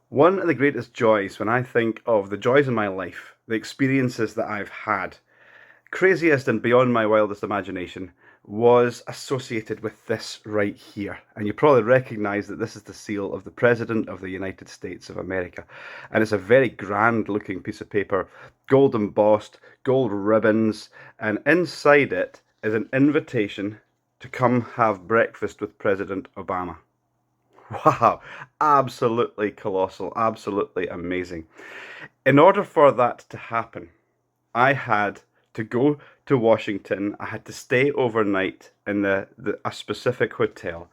One of the greatest joys when I think of the joys in my life, the experiences that I've had, craziest and beyond my wildest imagination, was associated with this right here. And you probably recognize that this is the seal of the President of the United States of America. And it's a very grand looking piece of paper, gold embossed, gold ribbons, and inside it is an invitation to come have breakfast with President Obama. Wow, absolutely colossal, absolutely amazing. In order for that to happen, I had to go to Washington. I had to stay overnight in a specific hotel.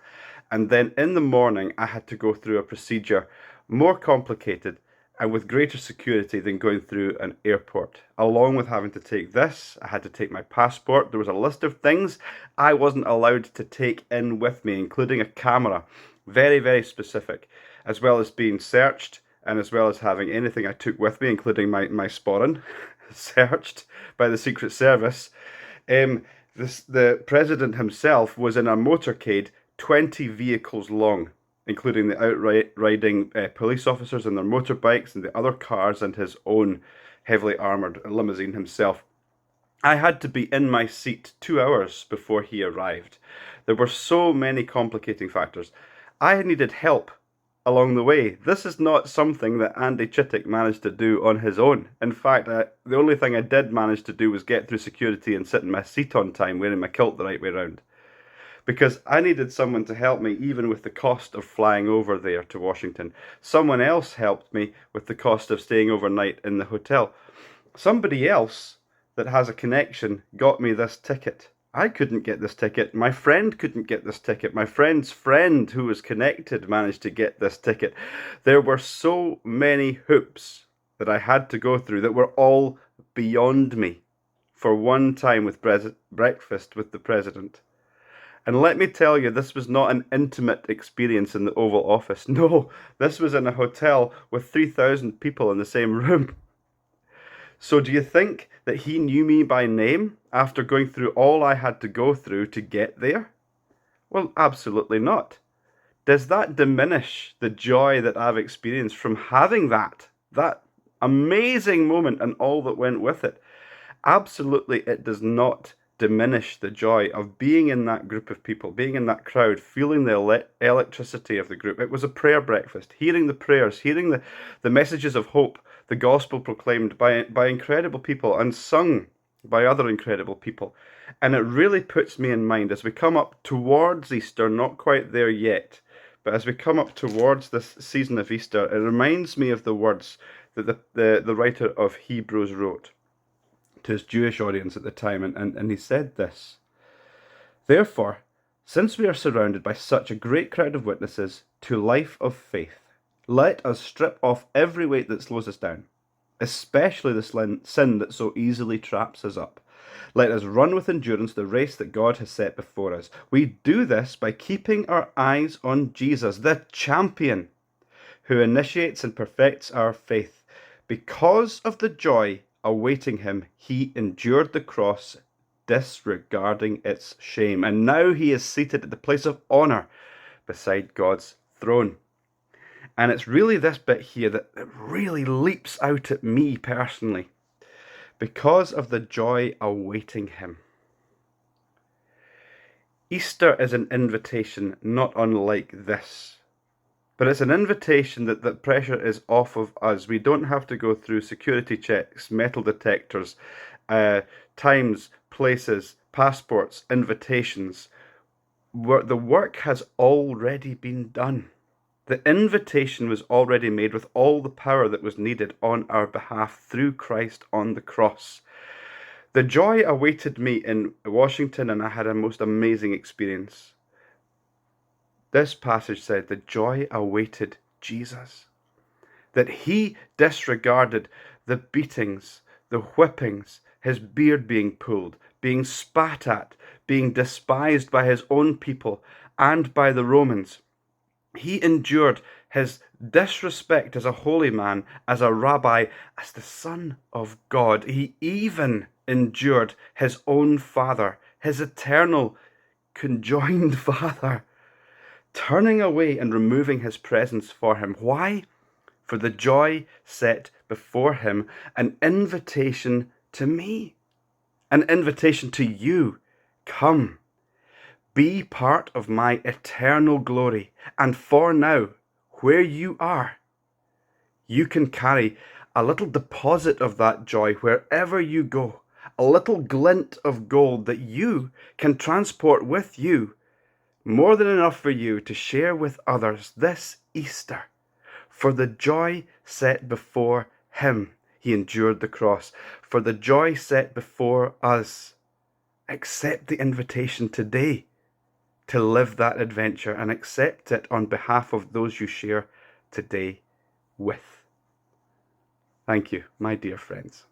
And then in the morning, I had to go through a procedure more complicated and with greater security than going through an airport. Along with having to take this, I had to take my passport. There was a list of things I wasn't allowed to take in with me, including a camera. Very, very specific, as well as being searched and as well as having anything I took with me, including my sporran, searched by the Secret Service. The president himself was in a motorcade 20 vehicles long, including the outriding police officers and their motorbikes and the other cars and his own heavily armoured limousine himself. I had to be in my seat 2 hours before he arrived. There were so many complicating factors. I needed help along the way. This is not something that Andy Chittick managed to do on his own. In fact, the only thing I did manage to do was get through security and sit in my seat on time, wearing my kilt the right way round. Because I needed someone to help me even with the cost of flying over there to Washington. Someone else helped me with the cost of staying overnight in the hotel. Somebody else that has a connection got me this ticket. I couldn't get this ticket. My friend couldn't get this ticket. My friend's friend, who was connected, managed to get this ticket. There were so many hoops that I had to go through that were all beyond me for one time with breakfast with the president. And let me tell you, this was not an intimate experience in the Oval Office. No, this was in a hotel with 3,000 people in the same room. So do you think that he knew me by name after going through all I had to go through to get there? Well, absolutely not. Does that diminish the joy that I've experienced from having that amazing moment and all that went with it? Absolutely, it does not diminish the joy of being in that group of people, being in that crowd, feeling the electricity of the group. It was a prayer breakfast, hearing the prayers, hearing the messages of hope, the gospel proclaimed by incredible people and sung by other incredible people. And it really puts me in mind as we come up towards Easter, not quite there yet, but as we come up towards this season of Easter, it reminds me of the words that the writer of Hebrews wrote to his Jewish audience at the time, and he said this: "Therefore, since we are surrounded by such a great crowd of witnesses to life of faith, let us strip off every weight that slows us down, especially the sin that so easily traps us up. Let us run with endurance the race that God has set before us. We do this by keeping our eyes on Jesus, the champion, who initiates and perfects our faith. Because of the joy awaiting him, he endured the cross, disregarding its shame, and now he is seated at the place of honor beside God's throne." And it's really this bit here that really leaps out at me personally. Because of the joy awaiting him. Easter is an invitation not unlike this. But it's an invitation that pressure is off of us. We don't have to go through security checks, metal detectors, times, places, passports, invitations. The work has already been done. The invitation was already made with all the power that was needed on our behalf through Christ on the cross. The joy awaited me in Washington, and I had a most amazing experience. This passage said the joy awaited Jesus, that he disregarded the beatings, the whippings, his beard being pulled, being spat at, being despised by his own people and by the Romans. He endured his disrespect as a holy man, as a rabbi, as the Son of God. He even endured his own Father, his eternal conjoined Father, turning away and removing his presence for him. Why? for the joy set before him, an invitation to me, an invitation to you. Come, be part of my eternal glory. And for now, where you are, you can carry a little deposit of that joy wherever you go, a little glint of gold that you can transport with you, more than enough for you to share with others this Easter. For the joy set before him, he endured the cross. For the joy set before us, accept the invitation today to live that adventure, and accept it on behalf of those you share today with. Thank you, my dear friends.